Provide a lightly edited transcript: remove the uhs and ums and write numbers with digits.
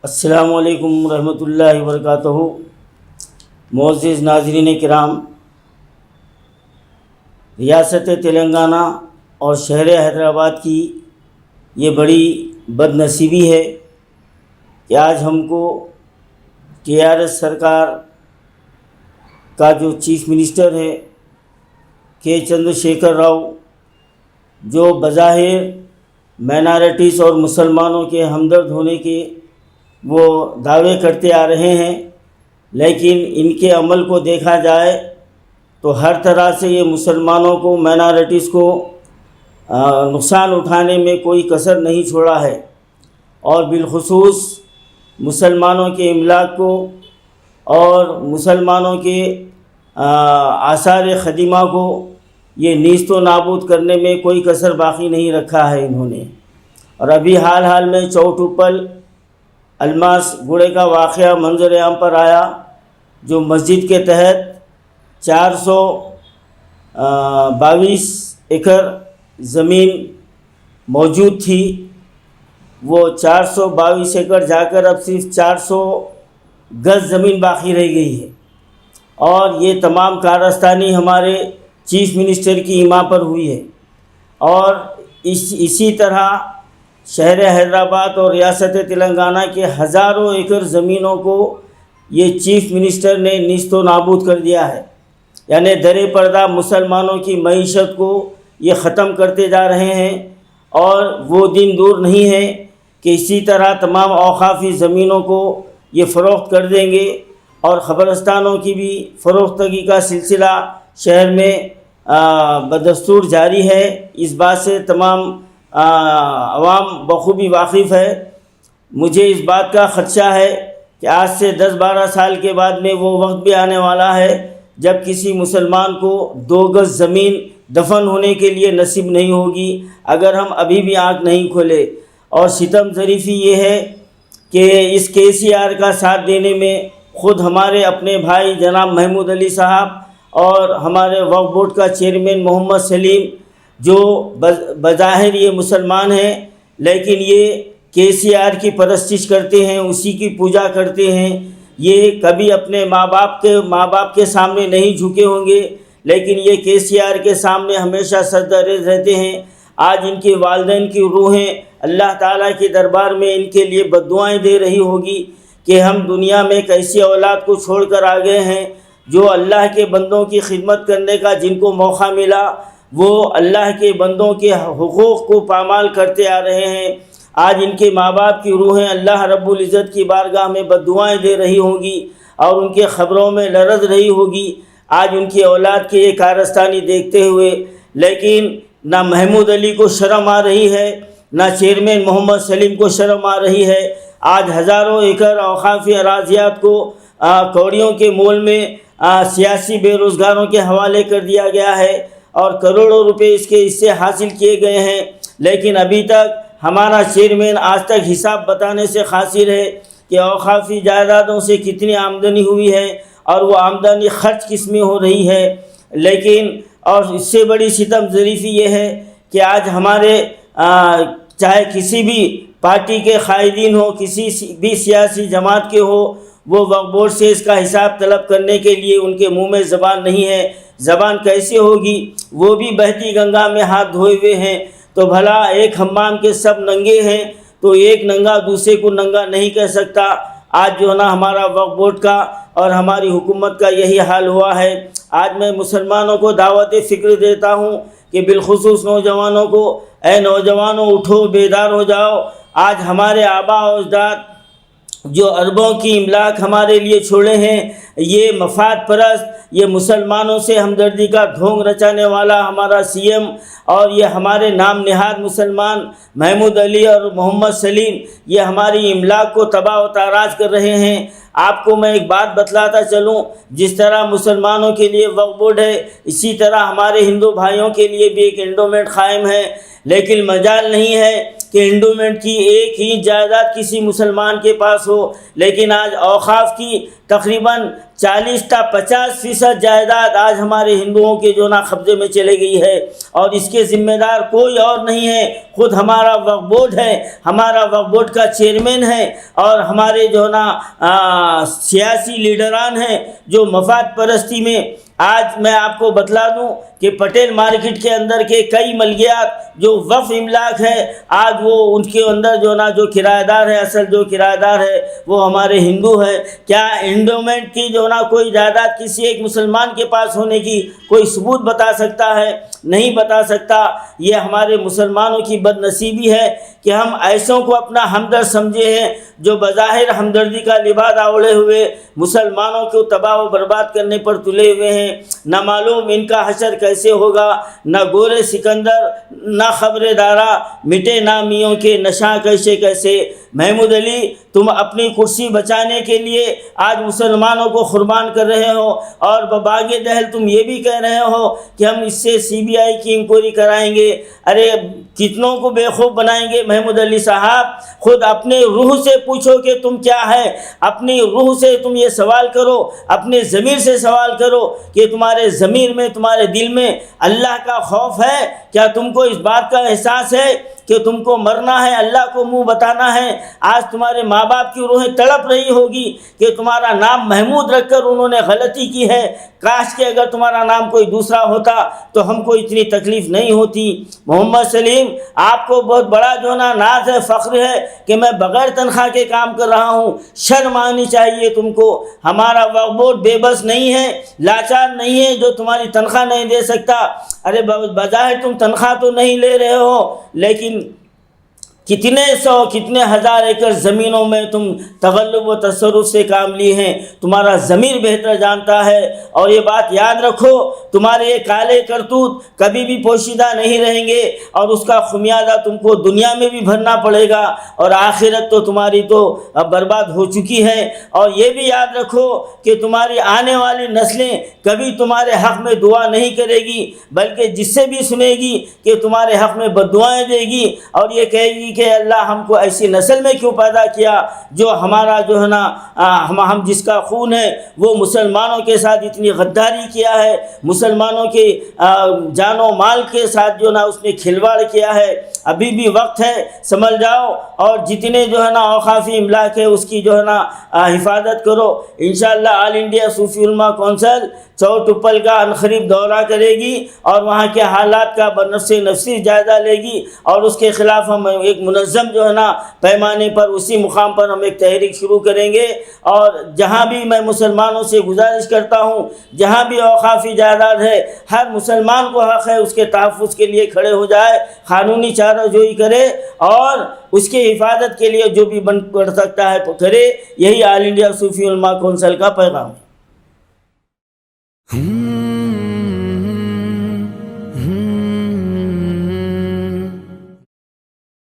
السلام علیکم ورحمۃ اللہ وبرکاتہ۔ معزز ناظرین کرام، ریاست تلنگانہ اور شہر حیدرآباد کی یہ بڑی بد نصیبی ہے کہ آج ہم کو TRS سرکار کا جو چیف منسٹر ہے کے چندرشیکھر راؤ، جو بظاہر مائنارٹیز اور مسلمانوں کے ہمدرد ہونے کے وہ دعوے کرتے آ رہے ہیں، لیکن ان کے عمل کو دیکھا جائے تو ہر طرح سے یہ مسلمانوں کو، مائنارٹیز کو نقصان اٹھانے میں کوئی کسر نہیں چھوڑا ہے، اور بالخصوص مسلمانوں کے املاک کو اور مسلمانوں کے آثار قدیمہ کو یہ نیست و نابود کرنے میں کوئی کسر باقی نہیں رکھا ہے انہوں نے۔ اور ابھی حال میں چوٹوپل الماس گڑے کا واقعہ منظر عام پر آیا، جو مسجد کے تحت 422 ایکڑ زمین موجود تھی، وہ 422 ایکڑ جا کر اب صرف 400 گز زمین باقی رہ گئی ہے، اور یہ تمام کارستانی ہمارے چیف منسٹر کی ایما پر ہوئی ہے۔ اور اسی طرح شہر حیدرآباد اور ریاست تلنگانہ کے ہزاروں ایکڑ زمینوں کو یہ چیف منسٹر نے نیست و نابود کر دیا ہے، یعنی در پردہ مسلمانوں کی معیشت کو یہ ختم کرتے جا رہے ہیں، اور وہ دن دور نہیں ہے کہ اسی طرح تمام اوقافی زمینوں کو یہ فروخت کر دیں گے، اور قبرستانوں کی بھی فروختگی کا سلسلہ شہر میں بدستور جاری ہے۔ اس بات سے تمام عوام بخوبی واقف ہے۔ مجھے اس بات کا خدشہ ہے کہ آج سے 10-12 سال کے بعد میں وہ وقت بھی آنے والا ہے جب کسی مسلمان کو 2 گز زمین دفن ہونے کے لیے نصیب نہیں ہوگی، اگر ہم ابھی بھی آنکھ نہیں کھولے۔ اور ستم ظریفی یہ ہے کہ اس KCR کا ساتھ دینے میں خود ہمارے اپنے بھائی جناب محمود علی صاحب اور ہمارے وقف بورڈ کا چیئرمین محمد سلیم، جو بظاہر یہ مسلمان ہیں لیکن یہ KCR کی پرستش کرتے ہیں، اسی کی پوجا کرتے ہیں، یہ کبھی اپنے ماں باپ کے سامنے نہیں جھکے ہوں گے، لیکن یہ KCR کے سامنے ہمیشہ سجدہ رہتے ہیں۔ آج ان کے والدین کی روحیں اللہ تعالیٰ کے دربار میں ان کے لیے بددعائیں دے رہی ہوگی کہ ہم دنیا میں ایک ایسی اولاد کو چھوڑ کر آ گئے ہیں جو اللہ کے بندوں کی خدمت کرنے کا جن کو موقع ملا، وہ اللہ کے بندوں کے حقوق کو پامال کرتے آ رہے ہیں۔ آج ان کے ماں باپ کی روحیں اللہ رب العزت کی بارگاہ میں بددعائیں دے رہی ہوں گی اور ان کے خبروں میں لرز رہی ہوگی آج ان کی اولاد کے یہ کارستانی دیکھتے ہوئے۔ لیکن نہ محمود علی کو شرم آ رہی ہے، نہ چیئرمین محمد سلیم کو شرم آ رہی ہے۔ آج ہزاروں ایکڑ اوقافی اراضیات کو کوڑیوں کے مول میں سیاسی بے روزگاروں کے حوالے کر دیا گیا ہے، اور کروڑوں روپے اس سے حاصل کیے گئے ہیں، لیکن ابھی تک ہمارا چیئرمین آج تک حساب بتانے سے قاصر ہے کہ اوقافی جائیدادوں سے کتنی آمدنی ہوئی ہے اور وہ آمدنی خرچ کس میں ہو رہی ہے۔ لیکن اور اس سے بڑی ستم ظریفی یہ ہے کہ آج ہمارے چاہے کسی بھی پارٹی کے قائدین ہو، کسی بھی سیاسی جماعت کے ہو، وہ وقف بورڈ سے اس کا حساب طلب کرنے کے لیے ان کے منہ میں زبان نہیں ہے۔ زبان کیسے ہوگی؟ وہ بھی بہتی گنگا میں ہاتھ دھوئے ہوئے ہیں، تو بھلا ایک حمام کے سب ننگے ہیں تو ایک ننگا دوسرے کو ننگا نہیں کہہ سکتا۔ آج جو ہے نا ہمارا وقف بورڈ کا اور ہماری حکومت کا یہی حال ہوا ہے۔ آج میں مسلمانوں کو دعوت فکر دیتا ہوں کہ بالخصوص نوجوانوں کو، اے نوجوانوں اٹھو، بیدار ہو جاؤ۔ آج ہمارے آباء و اجداد جو اربوں کی املاک ہمارے لیے چھوڑے ہیں، یہ مفاد پرست، یہ مسلمانوں سے ہمدردی کا ڈھونگ رچانے والا ہمارا CM اور یہ ہمارے نام نہاد مسلمان محمود علی اور محمد سلیم، یہ ہماری املاک کو تباہ و تاراج کر رہے ہیں۔ آپ کو میں ایک بات بتلاتا چلوں، جس طرح مسلمانوں کے لیے وقف بورڈ ہے، اسی طرح ہمارے ہندو بھائیوں کے لیے بھی ایک انڈومنٹ قائم ہے، لیکن مجال نہیں ہے کہ کہ انڈومنٹ کی ایک ہی جائیداد کسی مسلمان کے پاس ہو، لیکن آج اوقاف کی تقریباً 40 تا 50% جائیداد آج ہمارے ہندوؤں کے جو نا قبضے میں چلے گئی ہے، اور اس کے ذمہ دار کوئی اور نہیں ہے، خود ہمارا وقف بورڈ ہے، ہمارا وقف بورڈ کا چیئرمین ہے، اور ہمارے جو نا سیاسی لیڈران ہیں جو مفاد پرستی میں۔ آج میں آپ کو بتلا دوں کہ پٹیل مارکیٹ کے اندر کے کئی ملکیات جو وقف املاک ہے، آج وہ ان کے اندر جو نا جو کرایہ دار ہے، اصل جو کرایہ دار ہے وہ ہمارے ہندو ہے۔ کیا انڈومنٹ کی جو نا کوئی جائیداد کسی ایک مسلمان کے پاس ہونے کی کوئی ثبوت بتا سکتا ہے؟ نہیں بتا سکتا۔ یہ ہمارے مسلمانوں کی بد نصیبی ہے کہ ہم ایسوں کو اپنا ہمدرد سمجھے ہیں جو بظاہر ہمدردی کا لباس اوڑھے ہوئے مسلمانوں کو تباہ و برباد کرنے پر تلے ہوئے ہیں۔ نہ معلوم ان کا حشر کیسے ہوگا، نہ گورے سکندر نہ خبر دارا، مٹے نامیوں کے نشاں کیسے کیسے۔ محمود علی، تم اپنی کرسی بچانے کے لیے آج مسلمانوں کو قربان کر رہے ہو، اور بباغ دہل تم یہ بھی کہہ رہے ہو کہ ہم اس سے CBI کی انکوائری کرائیں گے۔ ارے کتنوں کو بیوقوف بنائیں گے محمود علی صاحب؟ خود اپنے روح سے پوچھو کہ تم کیا ہے، اپنی روح سے تم یہ سوال کرو، اپنے ضمیر سے سوال کرو کہ تمہارے ضمیر میں، تمہارے دل میں اللہ کا خوف ہے؟ کیا تم کو اس بات کا احساس ہے کہ تم کو مرنا ہے، اللہ کو منہ بتانا ہے؟ آج تمہارے ماں باپ کی روحیں تڑپ رہی ہوگی کہ تمہارا نام محمود رکھ کر انہوں نے غلطی کی ہے، کاش کہ اگر تمہارا نام کوئی دوسرا ہوتا تو ہم کو اتنی تکلیف نہیں ہوتی۔ محمد سلیم، آپ کو بہت بڑا جو نا ناز ہے، فخر ہے کہ میں بغیر تنخواہ کے کام کر رہا ہوں، شرم آنی چاہیے تم کو۔ ہمارا وقف بورڈ بے بس نہیں ہے، لاچار نہیں ہے جو تمہاری تنخواہ نہیں دے سکتا۔ ارے بظاہر تم تنخواہ تو نہیں لے رہے ہو، لیکن کتنے سو کتنے ہزار ایکڑ زمینوں میں تم تغلب و تصرف سے کام لیے ہیں، تمہارا ضمیر بہتر جانتا ہے۔ اور یہ بات یاد رکھو، تمہارے یہ کالے کرتوت کبھی بھی پوشیدہ نہیں رہیں گے، اور اس کا خمیازہ تم کو دنیا میں بھی بھرنا پڑے گا، اور آخرت تو تمہاری تو اب برباد ہو چکی ہے۔ اور یہ بھی یاد رکھو کہ تمہاری آنے والی نسلیں کبھی تمہارے حق میں دعا نہیں کرے گی، بلکہ جس سے بھی سنے گی کہ تمہارے حق میں بد دعائیں دے گی، اور یہ کہے گی کہ اللہ ہم کو ایسی نسل میں کیوں پیدا کیا جو ہمارا جو ہے نا ہم جس کا خون ہے وہ مسلمانوں کے ساتھ اتنی غداری کیا ہے، مسلمانوں کے جان و مال کے ساتھ جو نا اس نے کھلواڑ کیا ہے۔ ابھی بھی وقت ہے، سنبھل جاؤ، اور جتنے جو ہے نا اوقافی املاک ہے اس کی جو ہے نا حفاظت کرو۔ انشاءاللہ آل انڈیا صوفی علماء کونسل چوٹ اپل کا عنقریب دورہ کرے گی، اور وہاں کے حالات کا بنفس نفسی جائزہ لے گی، اور اس کے خلاف ہم ایک منظم جو ہے نا پیمانے پر اسی مقام پر ہم ایک تحریک شروع کریں گے۔ اور جہاں بھی میں مسلمانوں سے گزارش کرتا ہوں، جہاں بھی اوقافی جائیداد ہے، ہر مسلمان کو حق ہے اس کے تحفظ کے لیے کھڑے ہو جائے، قانونی چارہ جوئی کرے، اور اس کی حفاظت کے لیے جو بھی بن پڑ سکتا ہے کرے۔ یہی آل انڈیا صوفی علماء کونسل کا پیغام ہے۔